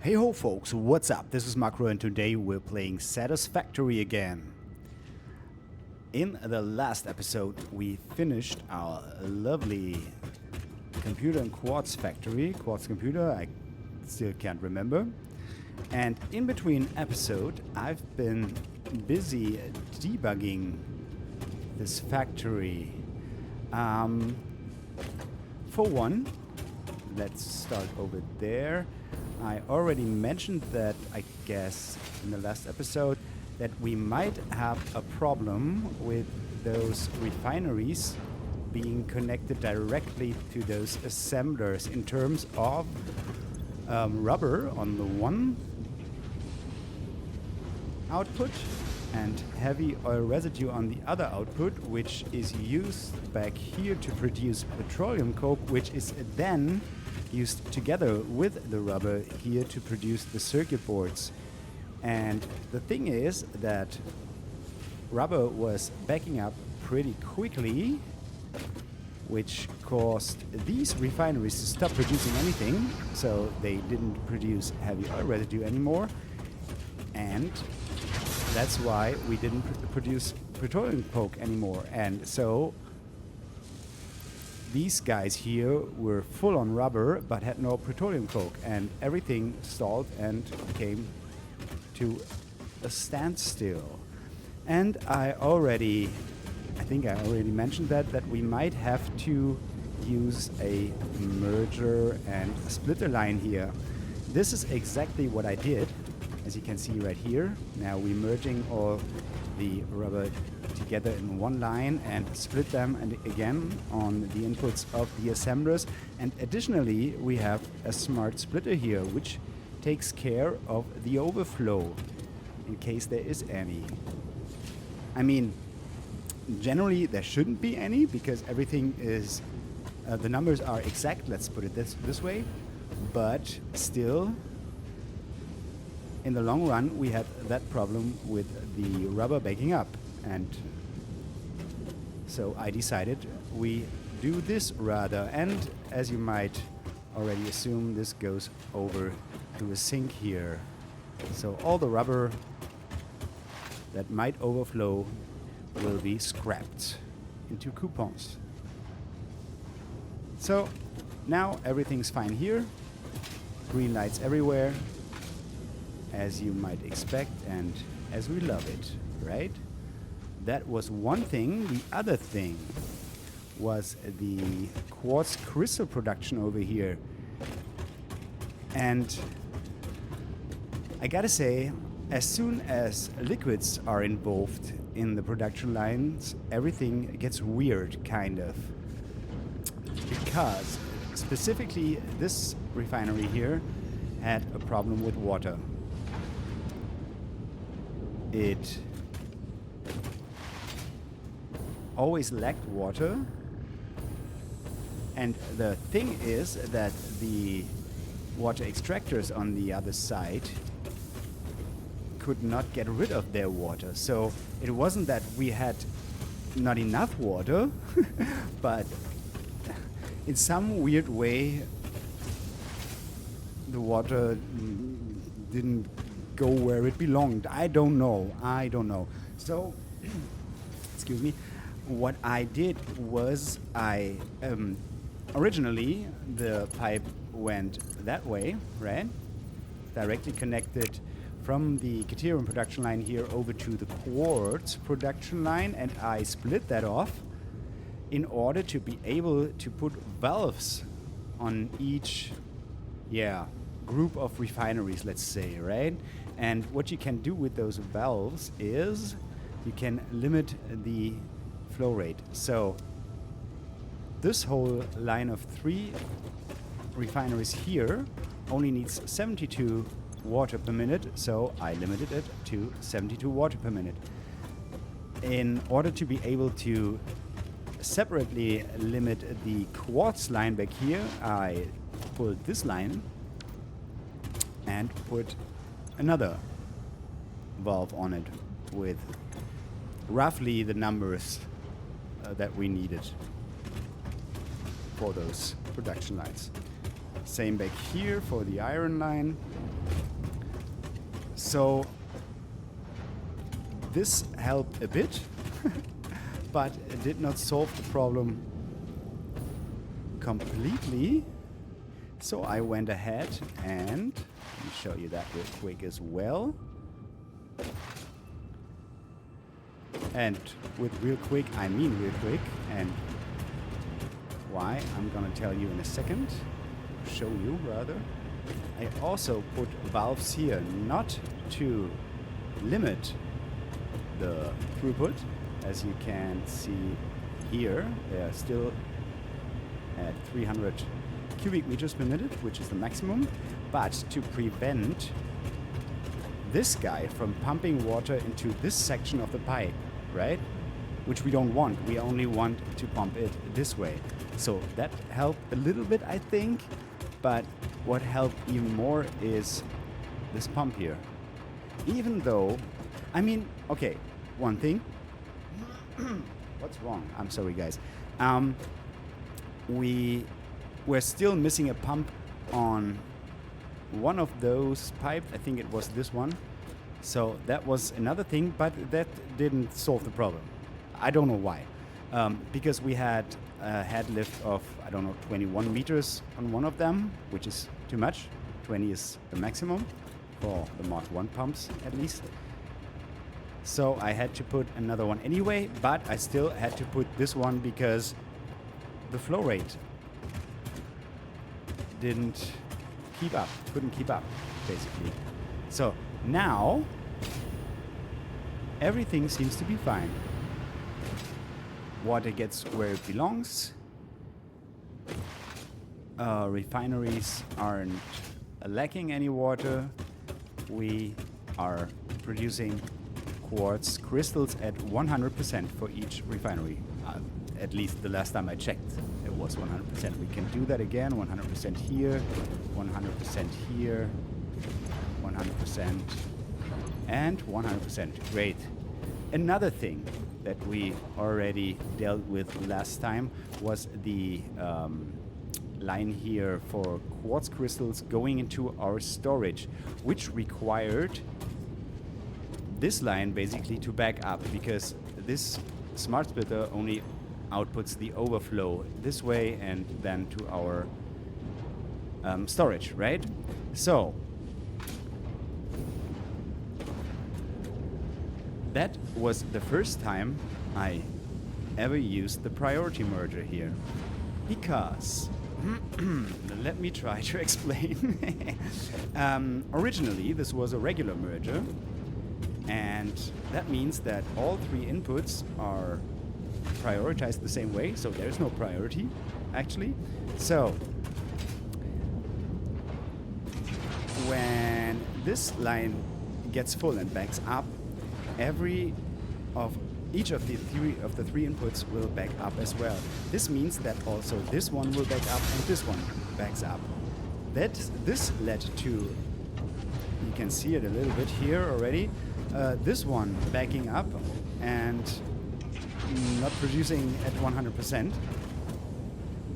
Hey ho folks, what's up? This is Macro and today we're playing Satisfactory again. In the last episode we finished our lovely computer and quartz factory, quartz computer, I still can't remember. And in between episode I've been busy debugging this factory. For one, let's start over there. I already mentioned that, I guess, in the last episode, that we might have a problem with those refineries being connected directly to those assemblers in terms of rubber on the one output and heavy oil residue on the other output, which is used back here to produce petroleum coke, which is then used together with the rubber here to produce the circuit boards. And the thing is that rubber was backing up pretty quickly, which caused these refineries to stop producing anything, so they didn't produce heavy oil residue anymore, and that's why we didn't produce petroleum coke anymore. And so these guys here were full on rubber but had no petroleum coke, and everything stalled and came to a standstill. And I think I already mentioned that we might have to use a merger and splitter line here. This is exactly what I did, as you can see right here. Now we're merging all the rubber together in one line and split them and again on the inputs of the assemblers. And additionally, we have a smart splitter here, which takes care of the overflow in case there is any. I mean, generally there shouldn't be any because everything is, the numbers are exact, let's put it this way, but still, in the long run, we had that problem with the rubber baking up. And so I decided we do this rather. And as you might already assume, this goes over to a sink here. So all the rubber that might overflow will be scrapped into coupons. So now everything's fine here. Green lights everywhere, as you might expect and as we love it, right? That was one thing. The other thing was the quartz crystal production over here. And I gotta say, as soon as liquids are involved in the production lines, everything gets weird, kind of. Because specifically this refinery here had a problem with water. It always lacked water, and the thing is that the water extractors on the other side could not get rid of their water. So it wasn't that we had not enough water, but in some weird way the water didn't go where it belonged. I don't know. So, excuse me. What I did was originally the pipe went that way, right? Directly connected from the Caterium production line here over to the quartz production line, and I split that off in order to be able to put valves on each, group of refineries, let's say, right? And what you can do with those valves is you can limit the flow rate. So this whole line of 3 refineries here only needs 72 water per minute, so I limited it to 72 water per minute. In order to be able to separately limit the quartz line back here, I pulled this line and put another valve on it with roughly the numbers that we needed for those production lines. Same back here for the iron line. So this helped a bit, but it did not solve the problem completely. So I went ahead and let me show you that real quick as well. And with real quick, I mean real quick. And why, I'm gonna tell you in a second. Show you, rather. I also put valves here, not to limit the throughput. As you can see here, they are still at 300 cubic meters per minute, which is the maximum. But to prevent this guy from pumping water into this section of the pipe, right? Which we don't want. We only want to pump it this way. So that helped a little bit, I think. But what helped even more is this pump here. Even though, I mean, okay, one thing. What's wrong? I'm sorry, guys. We're still missing a pump on one of those pipes. I think it was this one. So that was another thing, but that didn't solve the problem. I don't know why. Because we had a head lift of, I don't know, 21 meters on one of them, which is too much. 20 is the maximum for the Mark 1 pumps, at least. So I had to put another one anyway, but I still had to put this one because the flow rate didn't keep up, couldn't keep up, basically. So now everything seems to be fine. Water gets where it belongs. Refineries aren't lacking any water. We are producing quartz crystals at 100% for each refinery. At least the last time I checked, it was 100%. We can do that again. 100% here, 100% here, 100%, and 100%. Great. Another thing that we already dealt with last time was the line here for quartz crystals going into our storage, which required this line basically to back up, because this smart splitter only outputs the overflow this way and then to our storage, right? So that was the first time I ever used the priority merger here, because let me try to explain. Originally this was a regular merger, and that means that all three inputs are prioritized the same way, so there's no priority actually. So when this line gets full and backs up, each of the three inputs will back up as well. This means that also this one will back up and this one backs up. This led to, you can see it a little bit here already, this one backing up and not producing at 100%,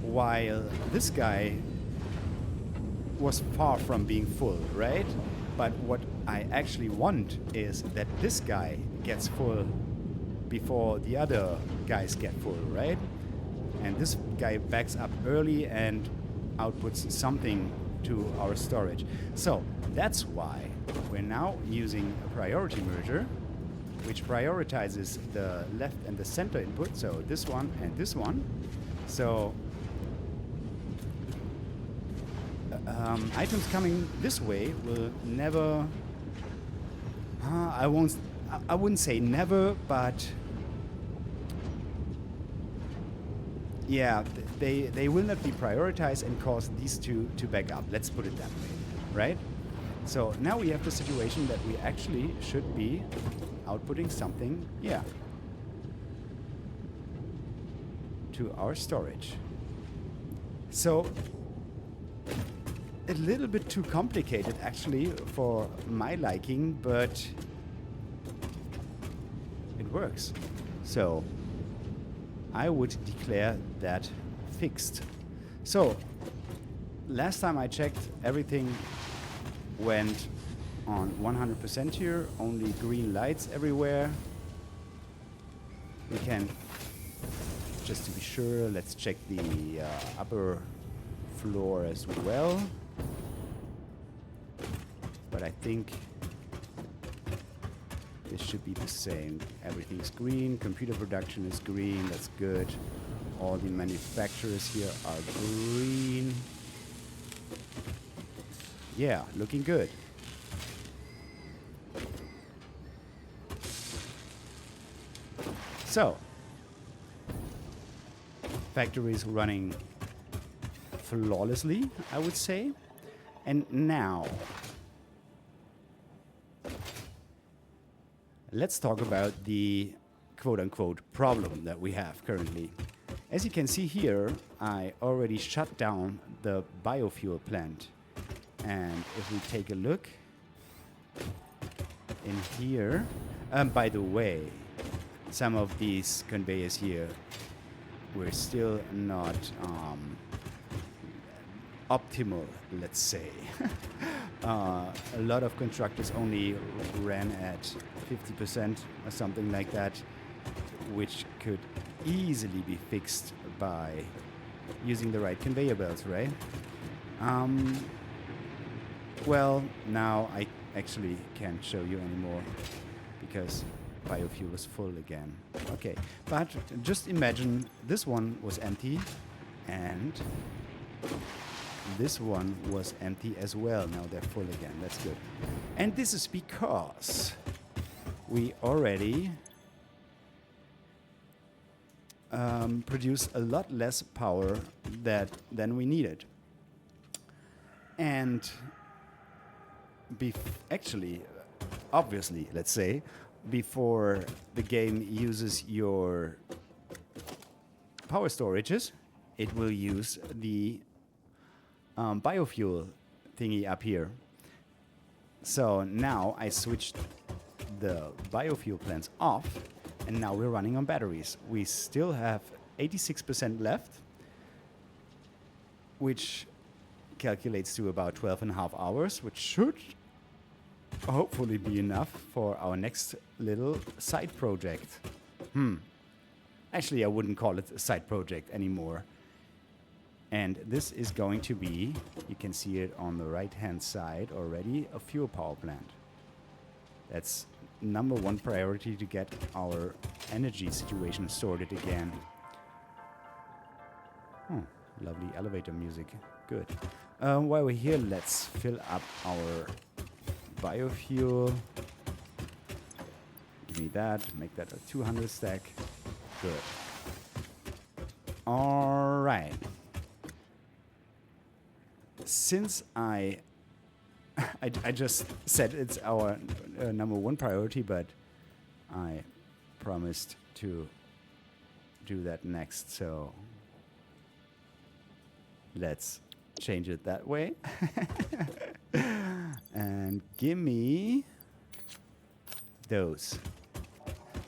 while this guy was far from being full, right? But what I actually want is that this guy gets full before the other guys get full, right? And this guy backs up early and outputs something to our storage. So that's why we're now using a priority merger, which prioritizes the left and the center input, so this one and this one. So items coming this way will never, I wouldn't say never, but yeah, they will not be prioritized and cause these two to back up. Let's put it that way, right? So now we have the situation that we actually should be outputting something, yeah, to our storage. So a little bit too complicated actually for my liking, but it works. So I would declare that fixed. So last time I checked, everything went on 100% here. Only green lights everywhere. We can, just to be sure, let's check the upper floor as well. But I think this should be the same. Everything's green. Computer production is green. That's good. All the manufacturers here are green. Yeah, looking good. So, factory is running flawlessly, I would say. And now, let's talk about the quote-unquote problem that we have currently. As you can see here, I already shut down the biofuel plant. And if we take a look in here, by the way, some of these conveyors here were still not optimal, let's say. A lot of constructors only ran at 50% or something like that, which could easily be fixed by using the right conveyor belts, right? Well, now I actually can't show you anymore because biofuel is full again. Okay, but just imagine this one was empty and this one was empty as well. Now they're full again. That's good. And this is because we already produce a lot less power than we needed. And actually, obviously, let's say, before the game uses your power storages, it will use the biofuel thingy up here. So now I switched the biofuel plants off, and now we're running on batteries. We still have 86% left, which calculates to about 12.5 hours, which should hopefully be enough for our next little side project. Actually, I wouldn't call it a side project anymore. And this is going to be, you can see it on the right-hand side already, a fuel power plant. That's number one priority to get our energy situation sorted again. Lovely elevator music. Good. While we're here, let's fill up our biofuel. Give me that. Make that a 200 stack. Good. All right. Since I just said it's our number one priority, but I promised to do that next, so let's change it that way. And give me those.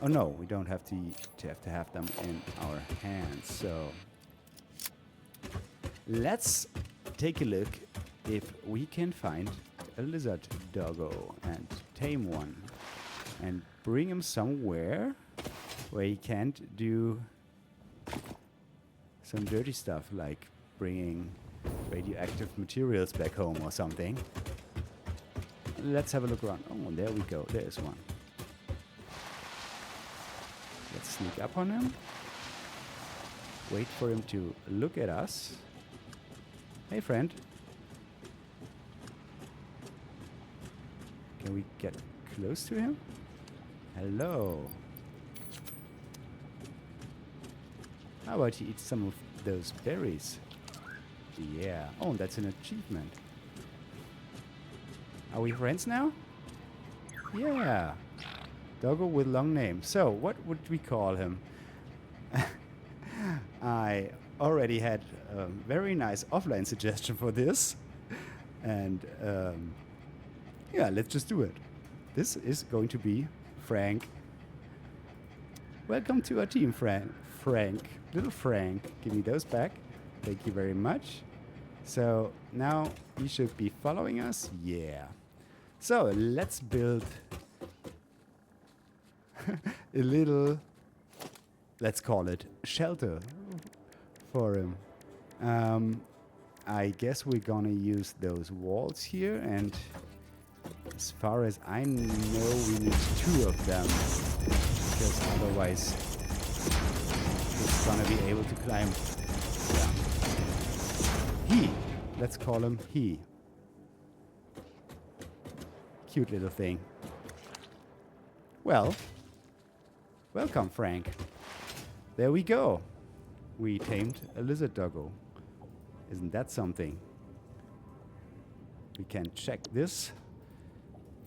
Oh no, we don't have to have them in our hands. So let's take a look if we can find a lizard doggo and tame one and bring him somewhere where he can't do some dirty stuff like bringing radioactive materials back home or something. Let's have a look around. Oh, there we go. There's one. Let's sneak up on him. Wait for him to look at us. Hey, friend. Can we get close to him? Hello. How about you eat some of those berries? Yeah. Oh, that's an achievement. Are we friends now? Yeah. Doggo with long name. So, what would we call him? I already had a very nice offline suggestion for this. And, yeah, let's just do it. This is going to be Frank. Welcome to our team, Frank. Little Frank. Give me those back. Thank you very much. So now he should be following us. Yeah. So let's build a little, let's call it shelter for him. I guess we're gonna use those walls here, and as far as I know, we need 2 of them, because otherwise he's gonna be able to climb. Yeah. He. Let's call him he. Cute little thing. Well, welcome, Frank. There we go. We tamed a lizard doggo. Isn't that something? We can check this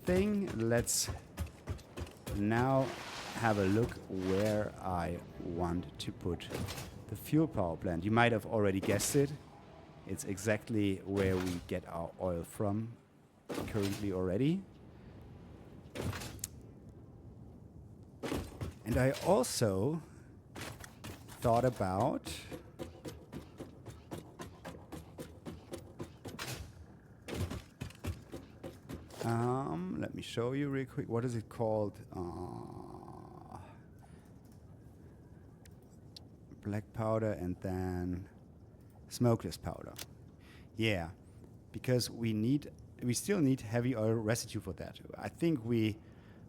thing. Let's now have a look where I want to put the fuel power plant. You might have already guessed it. It's exactly where we get our oil from currently already. And I also thought about let me show you real quick. What is it called? Black powder and then smokeless powder. Yeah, because we still need heavy oil residue for that. I think we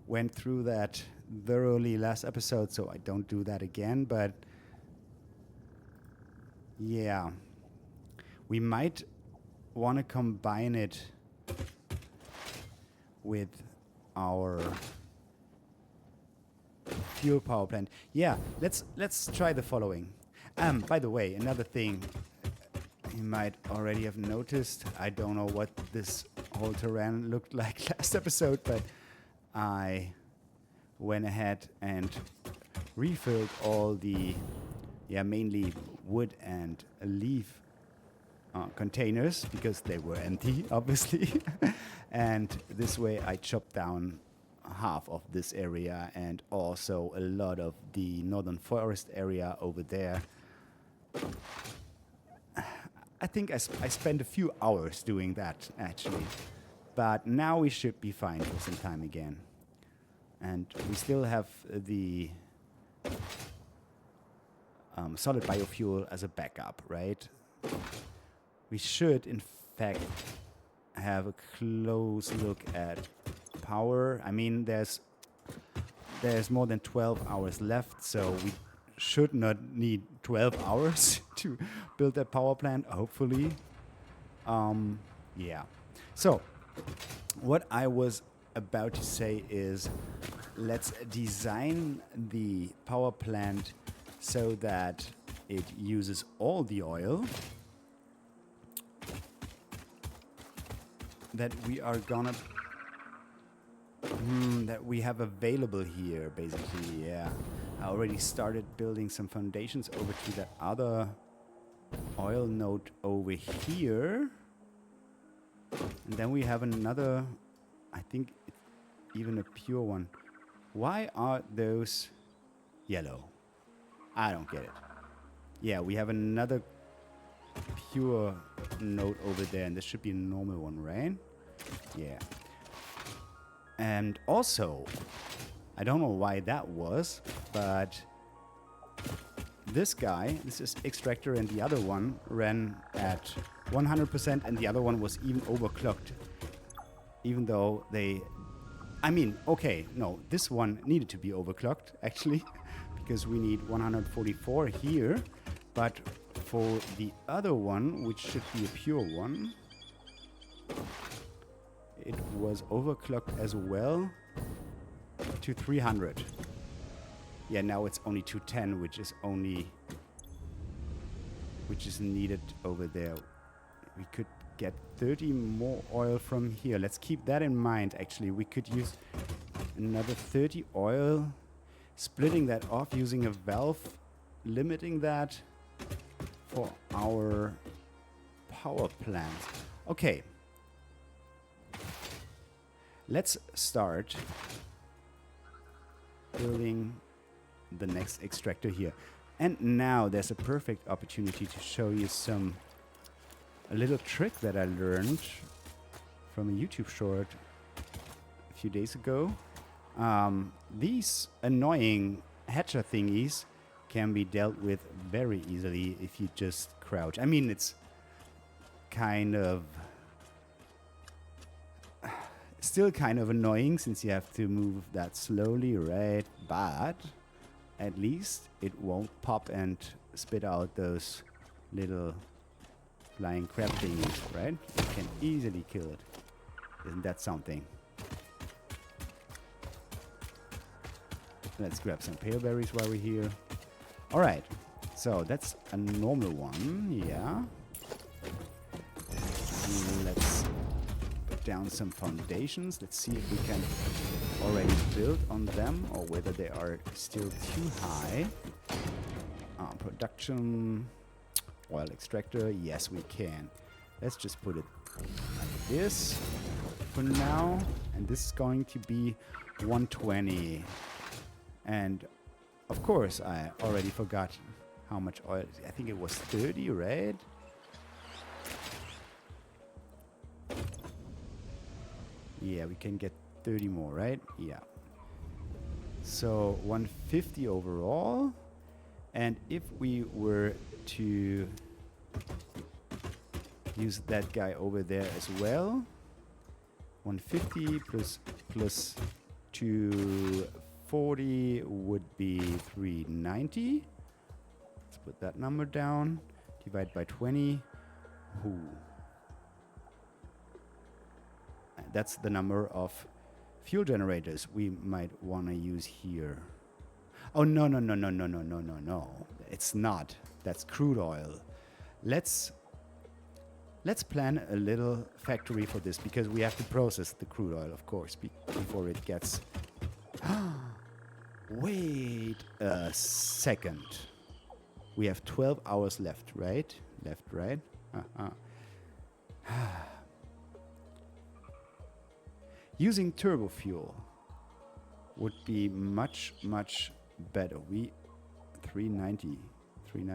went through that thoroughly last episode, so I don't do that again, but yeah, we might want to combine it with our fuel power plant. Yeah, let's try the following. By the way, another thing you might already have noticed, I don't know what this whole terrain looked like last episode, but I went ahead and refilled all the, mainly wood and leaf containers, because they were empty, obviously. And this way I chopped down half of this area and also a lot of the northern forest area over there. I think I spent a few hours doing that, actually. But now we should be fine for some time again. And we still have the solid biofuel as a backup, right? We should, in fact, have a close look at power. I mean, there's more than 12 hours left, so we should not need 12 hours to build that power plant, hopefully. Yeah. So, what I was about to say is, let's design the power plant so that it uses all the oil that we are gonna that we have available here, basically. Yeah, I already started building some foundations over to that other oil node over here, and then we have another, I think even a pure one. Why are those yellow? I don't get it. Yeah, we have another pure node over there, and this should be a normal one, right? Yeah. And also, I don't know why that was, but this guy, this is extractor, and the other one ran at 100%, and the other one was even overclocked. Even though they, I mean, okay, no, this one needed to be overclocked, actually, because we need 144 here, but for the other one, which should be a pure one, it was overclocked as well to 300. Yeah, now it's only 210, which is needed over there. We could get 30 more oil from here. Let's keep that in mind, actually. We could use another 30 oil, splitting that off using a valve, limiting that for our power plant. Okay. Let's start building the next extractor here. And now there's a perfect opportunity to show you a little trick that I learned from a YouTube short few days ago. These annoying hatcher thingies can be dealt with very easily if you just crouch. I mean, it's kind of still kind of annoying since you have to move that slowly, right? But at least it won't pop and spit out those little flying crab thingies, right? You can easily kill it. Isn't that something? Let's grab some pale berries while we're here. Alright, so that's a normal one, yeah. Let's put down some foundations. Let's see if we can already build on them or whether they are still too high. Production, oil extractor, yes we can. Let's just put it like this for now. And this is going to be 120. And of course, I already forgot how much oil. I think it was 30, right? Yeah, we can get 30 more, right? Yeah. So 150 overall. And if we were to use that guy over there as well, 150 plus 240 would be 390. Let's put that number down. Divide by 20. Ooh. That's the number of fuel generators we might want to use here. Oh, no. It's not. That's crude oil. Let's plan a little factory for this because we have to process the crude oil, of course, before it gets... Wait a second. We have 12 hours left, right? Left, right? Using turbo fuel would be much, much better. 390. Can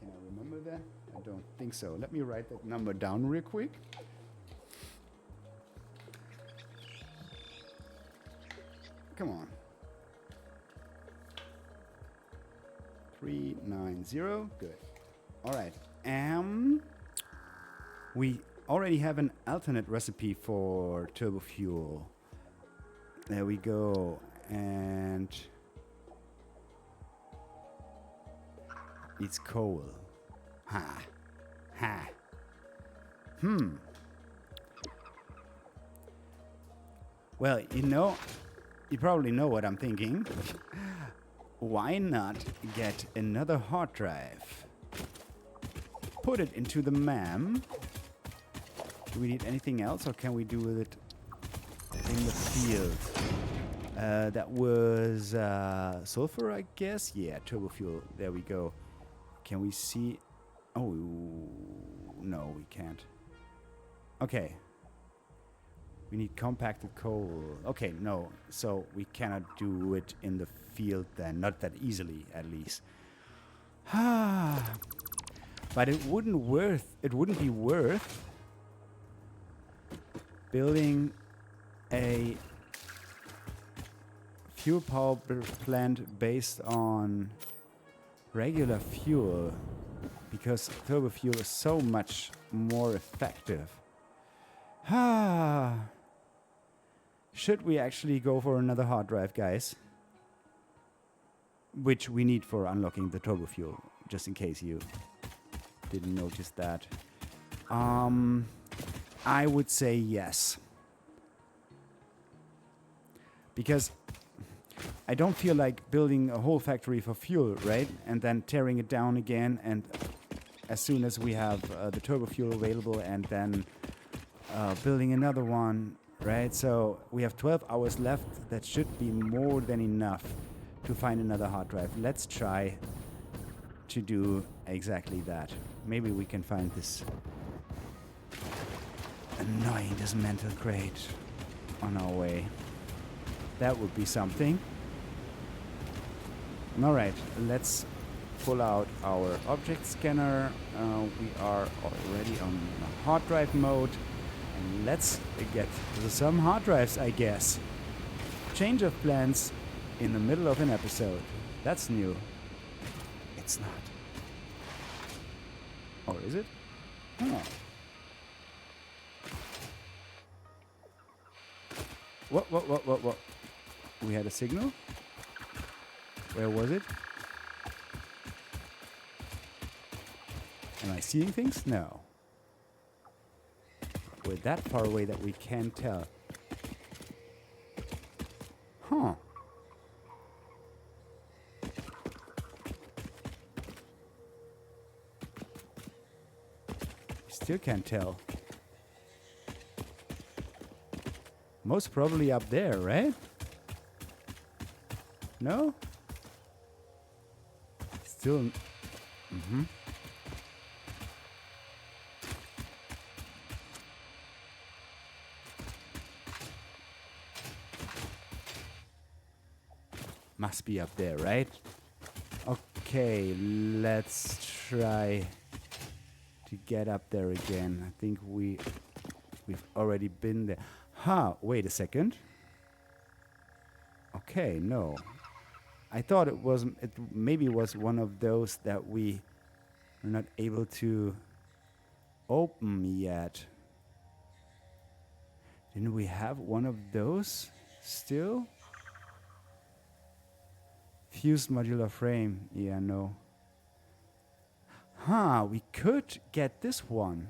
I remember that? I don't think so. Let me write that number down real quick. Come on. 390. Good. All right. We already have an alternate recipe for turbo fuel. There we go. And it's coal. Ha. Well, you probably know what I'm thinking. Why not get another hard drive? Put it into the MAM. Do we need anything else, or can we do with it in the field? That was sulfur, I guess. Yeah, turbo fuel. There we go. Can we see? Oh, no, we can't. Okay. We need compacted coal. Okay, no. So we cannot do it in the field then. Not that easily, at least. But it wouldn't be worth building a fuel power plant based on regular fuel, because turbo fuel is so much more effective. Should we actually go for another hard drive, guys? Which we need for unlocking the turbo fuel, just in case you didn't notice that. I would say yes. Because I don't feel like building a whole factory for fuel, right? And then tearing it down again, and as soon as we have the turbo fuel available, and then building another one, right? So we have 12 hours left. That should be more than enough to find another hard drive. Let's try to do exactly that. Maybe we can find this annoying dismantle crate on our way. That would be something. Alright, let's pull out our object scanner. We are already on hard drive mode. let's get some hard drives, I guess. Change of plans in the middle of an episode. That's new. It's not. Or is it? Oh. What? We had a signal? Where was it? Am I seeing things? No. We're that far away that we can't tell. Huh. Still can't tell. Most probably up there, right? No? Still... Mm-hmm. Must be up there, right? Okay, let's try to get up there again. I think we've already been there. Huh, wait a second. Okay, no. I thought it maybe was one of those that we were not able to open yet. Didn't we have one of those still? Fused modular frame. Yeah, no. Huh, we could get this one.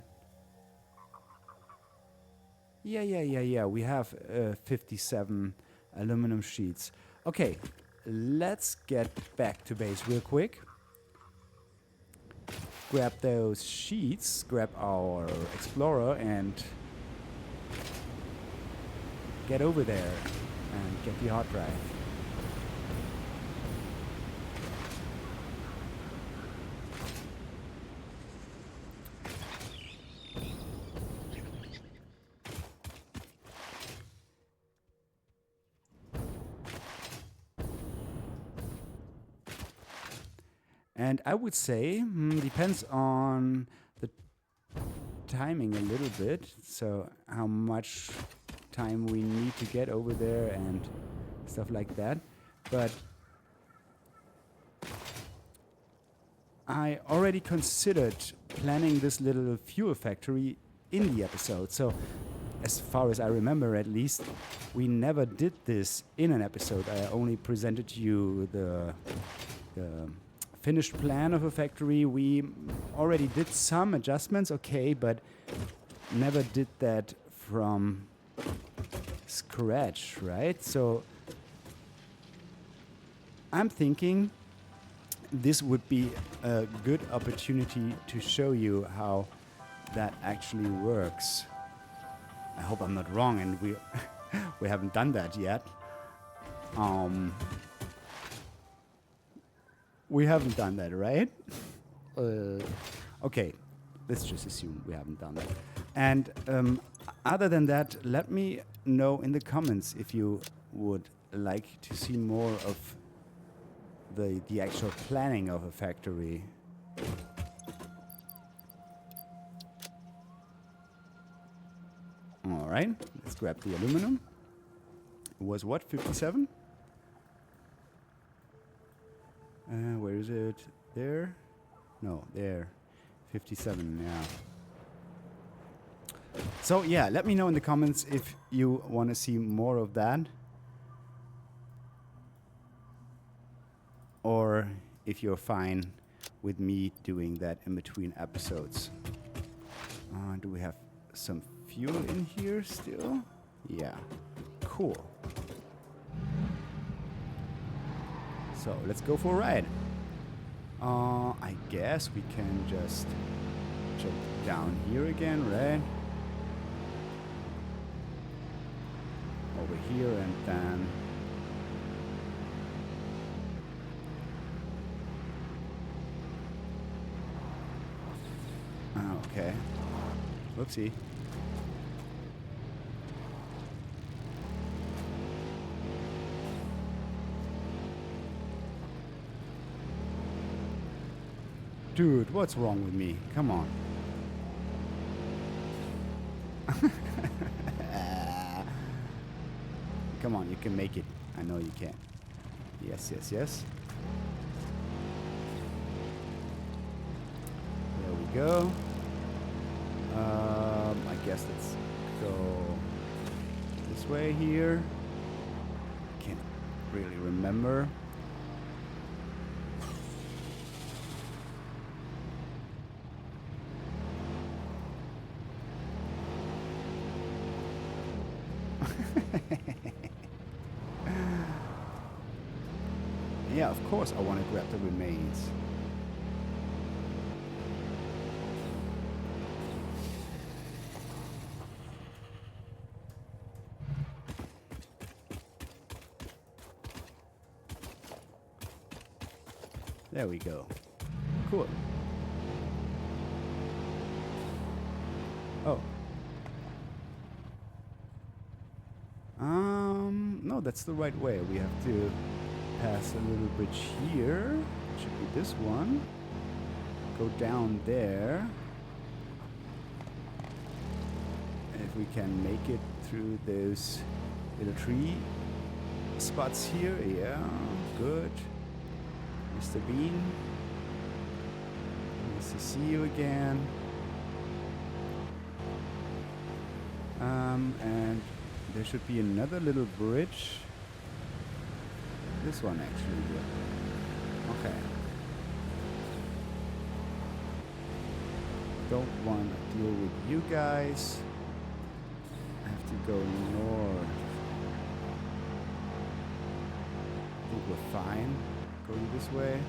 Yeah. We have 57 aluminum sheets. Okay, let's get back to base real quick. Grab those sheets, grab our Explorer, and get over there and get the hard drive. And I would say, depends on the timing a little bit. So how much time we need to get over there and stuff like that. But I already considered planning this little fuel factory in the episode. So as far as I remember, at least, we never did this in an episode. I only presented you the finished plan of a factory. We already did some adjustments, okay, but never did that from scratch, right? So I'm thinking this would be a good opportunity to show you how that actually works. I hope I'm not wrong, and we haven't done that yet. We haven't done that, right? Okay, let's just assume we haven't done that. And other than that, let me know in the comments if you would like to see more of the actual planning of a factory. All right, let's grab the aluminum. It was what, 57? Where is it? There? No, there. 57, yeah. So yeah, let me know in the comments if you want to see more of that. Or if you're fine with me doing that in between episodes. Do we have some fuel in here still? Yeah, cool. So let's go for a ride. I guess we can just jump down here again, right? Over here and then... Okay. Whoopsie. Dude, what's wrong with me? Come on. Come on, you can make it. I know you can. Yes, yes, yes. There we go. I guess let's go this way here. Can't really remember. Yeah, of course I want to grab the remains. There we go. Cool. Oh. No, that's the right way. We have to pass a little bridge here. Should be this one. Go down there. And if we can make it through those little tree spots here, yeah, good. Mr. Bean, nice to see you again. And there should be another little bridge. This one actually, yeah. Okay. Don't want to deal with you guys. I have to go north. I think we're fine going this way.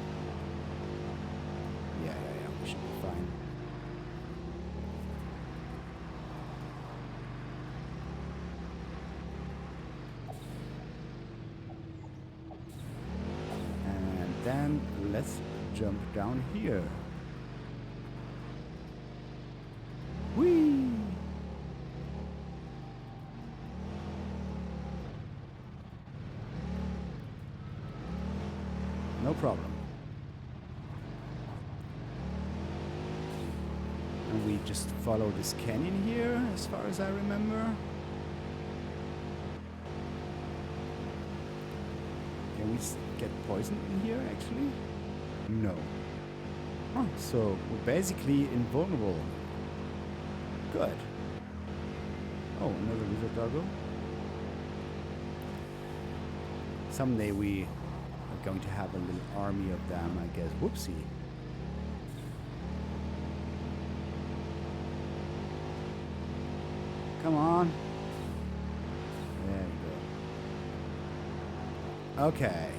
Yeah, we should be fine. And then let's jump down here. Whee! No problem. And we just follow this canyon here, as far as I remember. Can we get poisoned in here, actually? No. Oh, so we're basically invulnerable. Good. Oh, another lizard doggo. Someday we are going to have a little army of them, I guess. Whoopsie. Come on. There you go. Okay.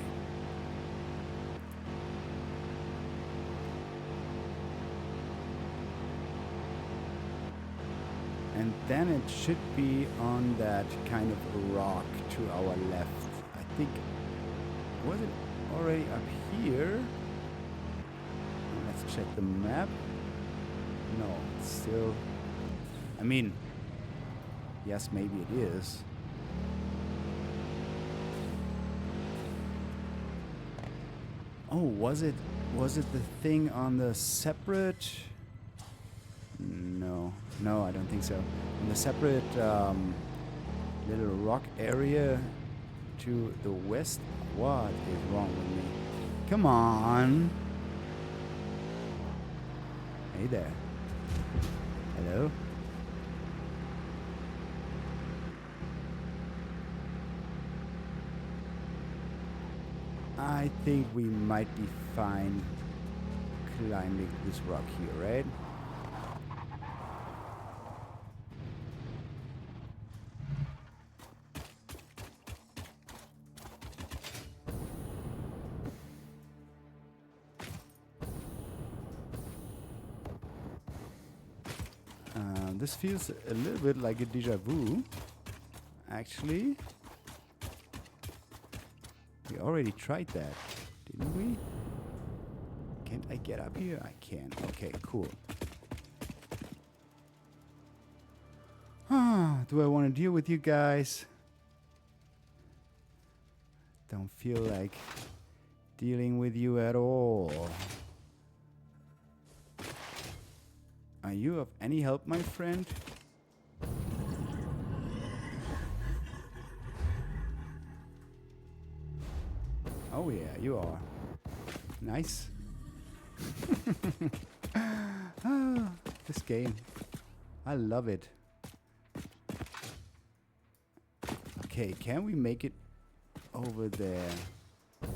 And then it should be on that kind of rock to our left. I think, was it already up here? Let's check the map. No, it's still, I mean, yes, maybe it is. Oh, was it the thing on the separate? No, I don't think so. In the separate little rock area to the west? What is wrong with me? Come on. Hey there. Hello? I think we might be fine climbing this rock here, right? This feels a little bit like a déjà vu, actually. We already tried that, didn't we? Can't I get up here? I can. Okay, cool. Do I want to deal with you guys? Don't feel like dealing with you at all. Are you of any help, my friend? Oh yeah, you are. Nice. Ah, this game. I love it. Okay, can we make it over there? I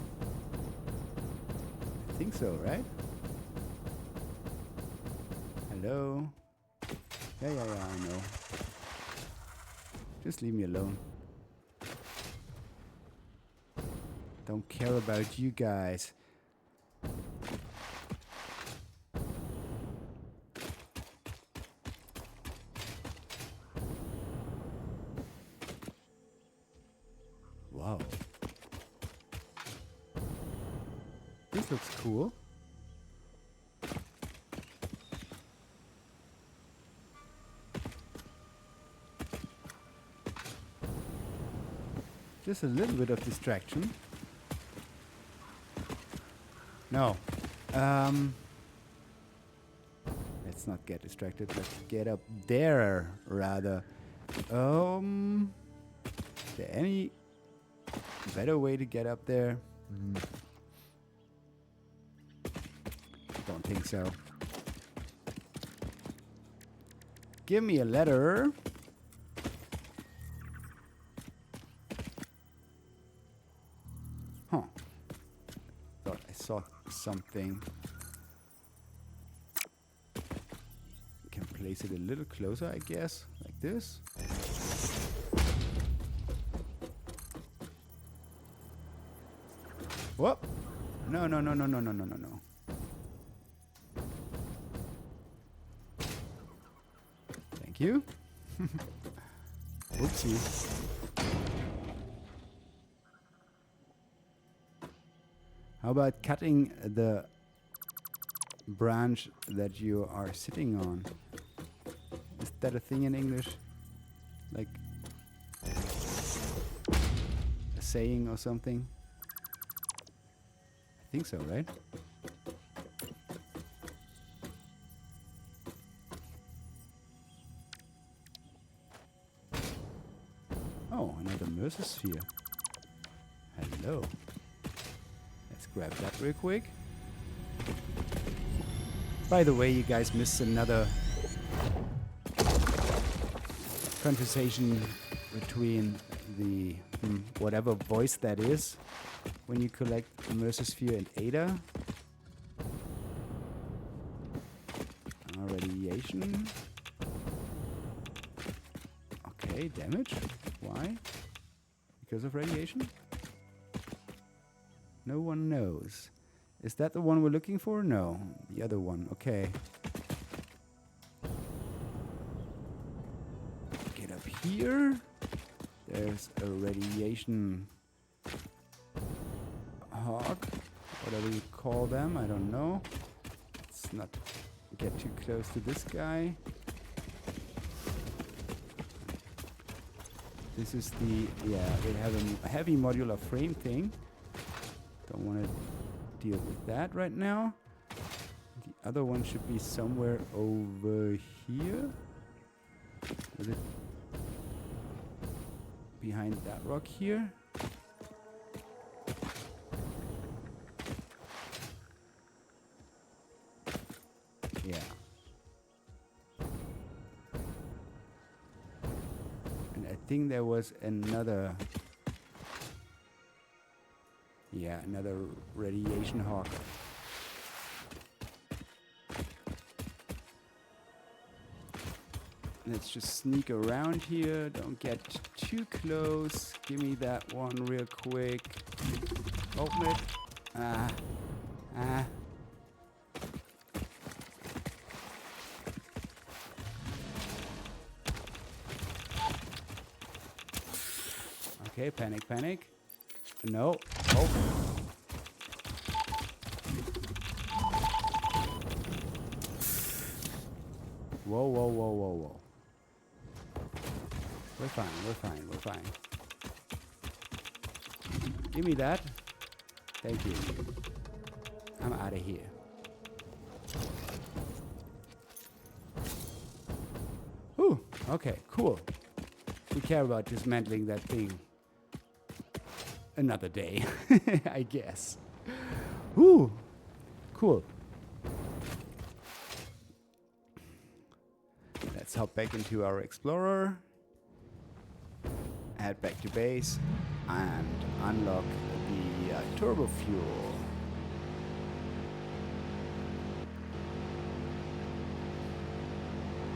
think so, right? Hello? Yeah, I know. Just leave me alone. Don't care about you guys. Wow. This looks cool. Just a little bit of distraction. No. Let's not get distracted. Let's get up there, rather. Is there any better way to get up there? Don't think so. Give me a letter. Huh. Thought I saw something. Can place it a little closer, I guess. Like this. Whoop! No. Thank you. Oopsie. How about cutting the branch that you are sitting on? Is that a thing in English? Like a saying or something? I think so, right? Oh, another Mercer sphere. Hello. Let's grab that real quick. By the way, you guys missed another conversation between the whatever voice that is when you collect Mercer sphere and Ada. Radiation. Okay, damage. Why? Because of radiation? No one knows. Is that the one we're looking for? No. The other one. Okay. Get up here. There's a radiation hog. Whatever you call them. I don't know. Let's not get too close to this guy. This is the, yeah, they have a heavy modular frame thing. Don't want to deal with that right now. The other one should be somewhere over here. Is it behind that rock here? Yeah. And I think there was another, yeah, another radiation hawk. Let's just sneak around here. Don't get too close. Give me that one real quick. Open it. Okay, panic. No. Oh. Whoa. We're fine. Give me that. Thank you. I'm out of here. Whew. Okay, cool. We care about dismantling that thing another day, I guess. Ooh, cool. Let's hop back into our Explorer, head back to base, and unlock the turbo fuel.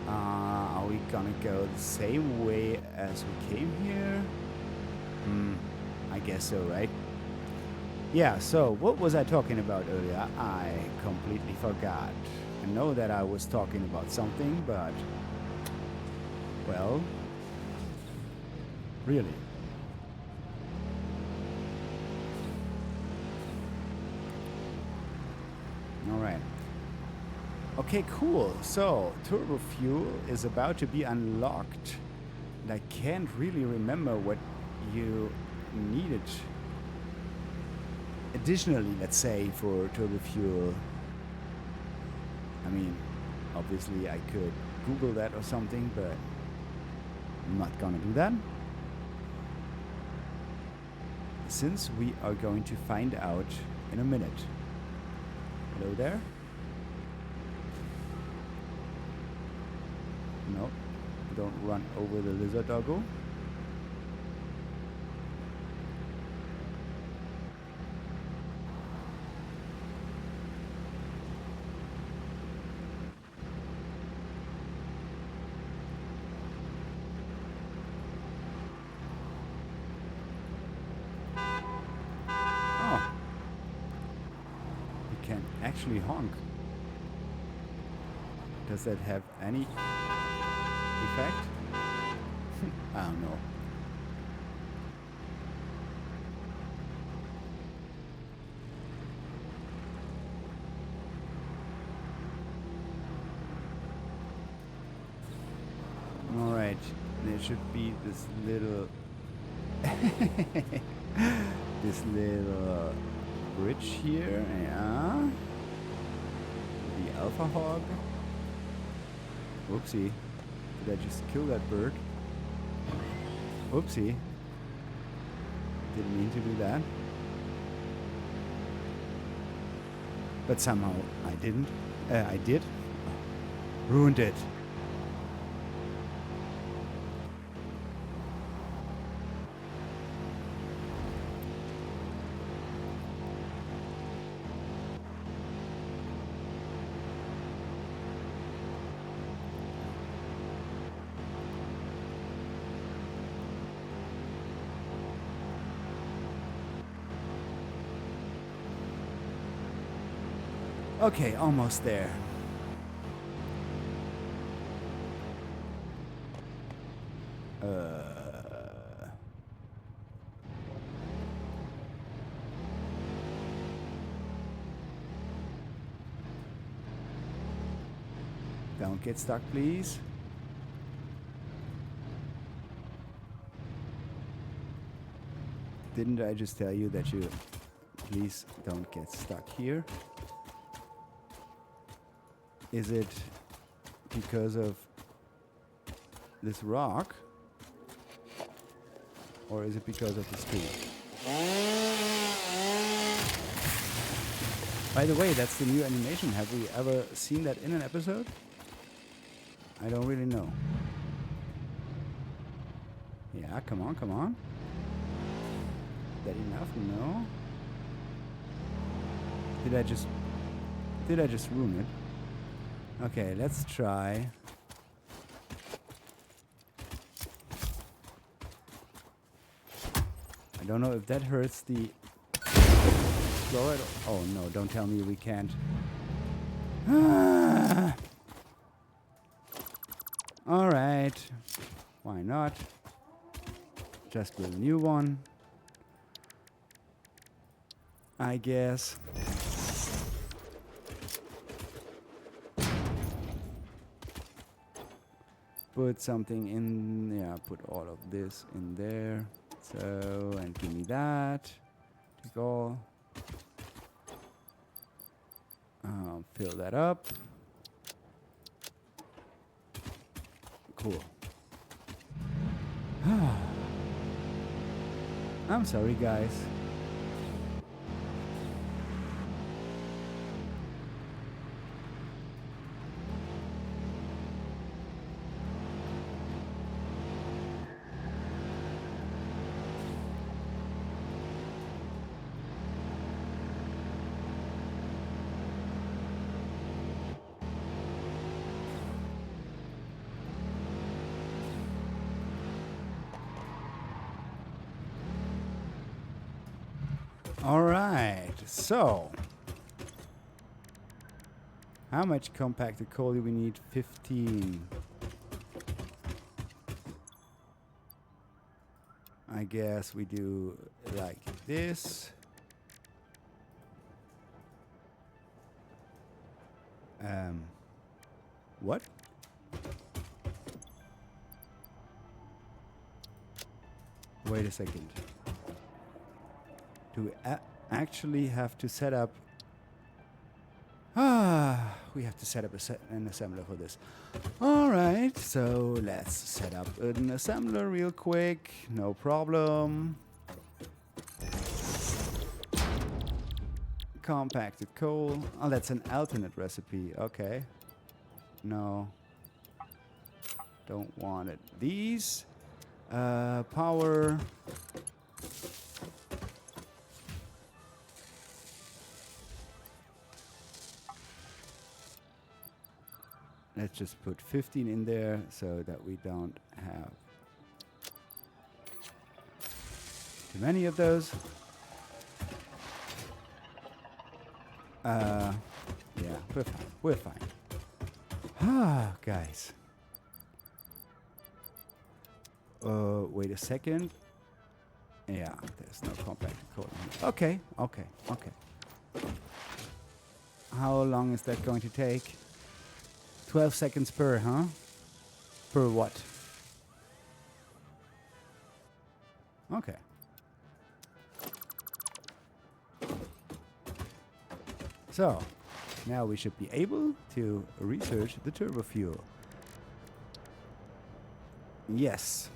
Are we gonna go the same way as we came here? I guess so, right? Yeah, so what was I talking about earlier? I completely forgot. I know that I was talking about something, but... well... really. Alright. Okay, cool. So, turbo fuel is about to be unlocked. And I can't really remember what you needed additionally, let's say, for turbo fuel. I mean, obviously I could Google that or something, but I'm not gonna do that. Since we are going to find out in a minute. Hello there? No, don't run over the lizard doggo. Oh, you can actually honk. Does that have any effect? I don't know. Alright, there should be this little this little bridge here, yeah. The Alpha Hog. Whoopsie. Did I just kill that bird? Whoopsie. Didn't mean to do that. But somehow I didn't. I did. Ruined it. Okay, almost there. Don't get stuck, please. Didn't I just tell you that you please don't get stuck here? Is it because of this rock? Or is it because of the speed? By the way, that's the new animation. Have we ever seen that in an episode? I don't really know. Yeah, come on, come on. That enough? No. Did I just ruin it? Okay, let's try. I don't know if that hurts the Explorer. Oh no, don't tell me we can't. Alright. Why not? Just build a new one, I guess. Put something in, yeah, put all of this in there. So, and give me that. Take all. Fill that up. Cool. I'm sorry, guys. All right, so how much compacted coal do we need? 15. I guess we do like this. What? Wait a second. Do we actually have to set up... we have to set up an assembler for this. All right, so let's set up an assembler real quick. No problem. Compacted coal. Oh, that's an alternate recipe. Okay. No. Don't want it. These. Power. Let's just put 15 in there so that we don't have too many of those. Yeah, we're fine. We're fine. Ah, guys. Wait a second. Yeah, there's no compacted coal. Okay, okay, okay. How long is that going to take? 12 seconds per, huh? Per what? Okay. So, now we should be able to research the turbo fuel. Yes.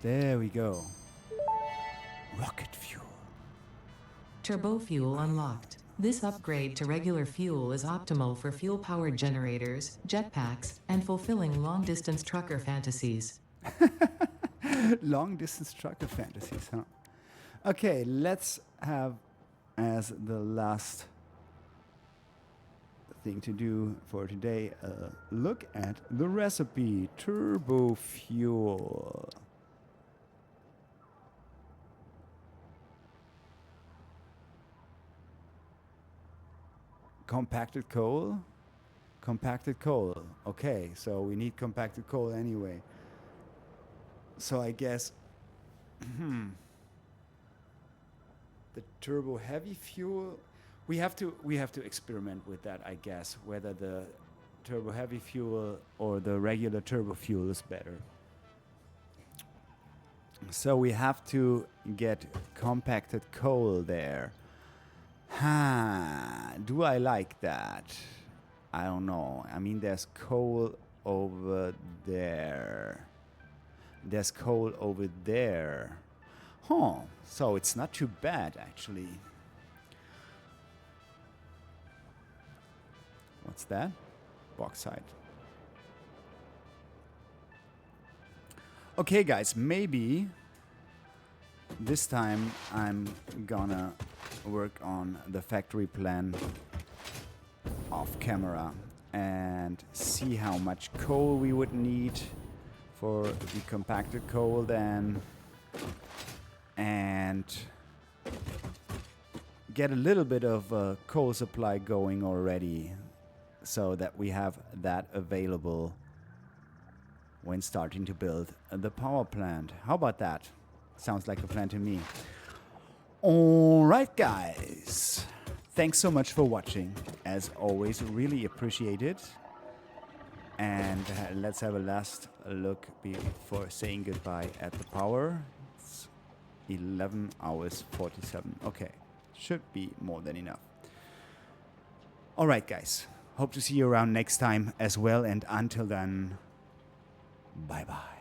There we go. Rocket fuel. Turbo fuel unlocked. This upgrade to regular fuel is optimal for fuel-powered generators, jetpacks, and fulfilling long-distance trucker fantasies. Long-distance trucker fantasies, huh? Okay, let's have as the last thing to do for today look at the recipe. Turbo fuel. Compacted coal? Compacted coal. Okay, so we need compacted coal anyway. So I guess the turbo heavy fuel, we have to experiment with that, I guess, whether the turbo heavy fuel or the regular turbo fuel is better. So we have to get compacted coal there. Do I like that? I don't know. I mean, there's coal over there. There's coal over there. Huh. So it's not too bad, actually. What's that? Bauxite. Okay, guys. Maybe this time I'm gonna work on the factory plan off camera and see how much coal we would need for the compacted coal then, and get a little bit of a coal supply going already so that we have that available when starting to build the power plant. How about that? Sounds like a plan to me. All right, guys. Thanks so much for watching. As always, really appreciate it. And let's have a last look before saying goodbye at the power. It's 11 hours 47. Okay, should be more than enough. All right, guys. Hope to see you around next time as well. And until then, bye-bye.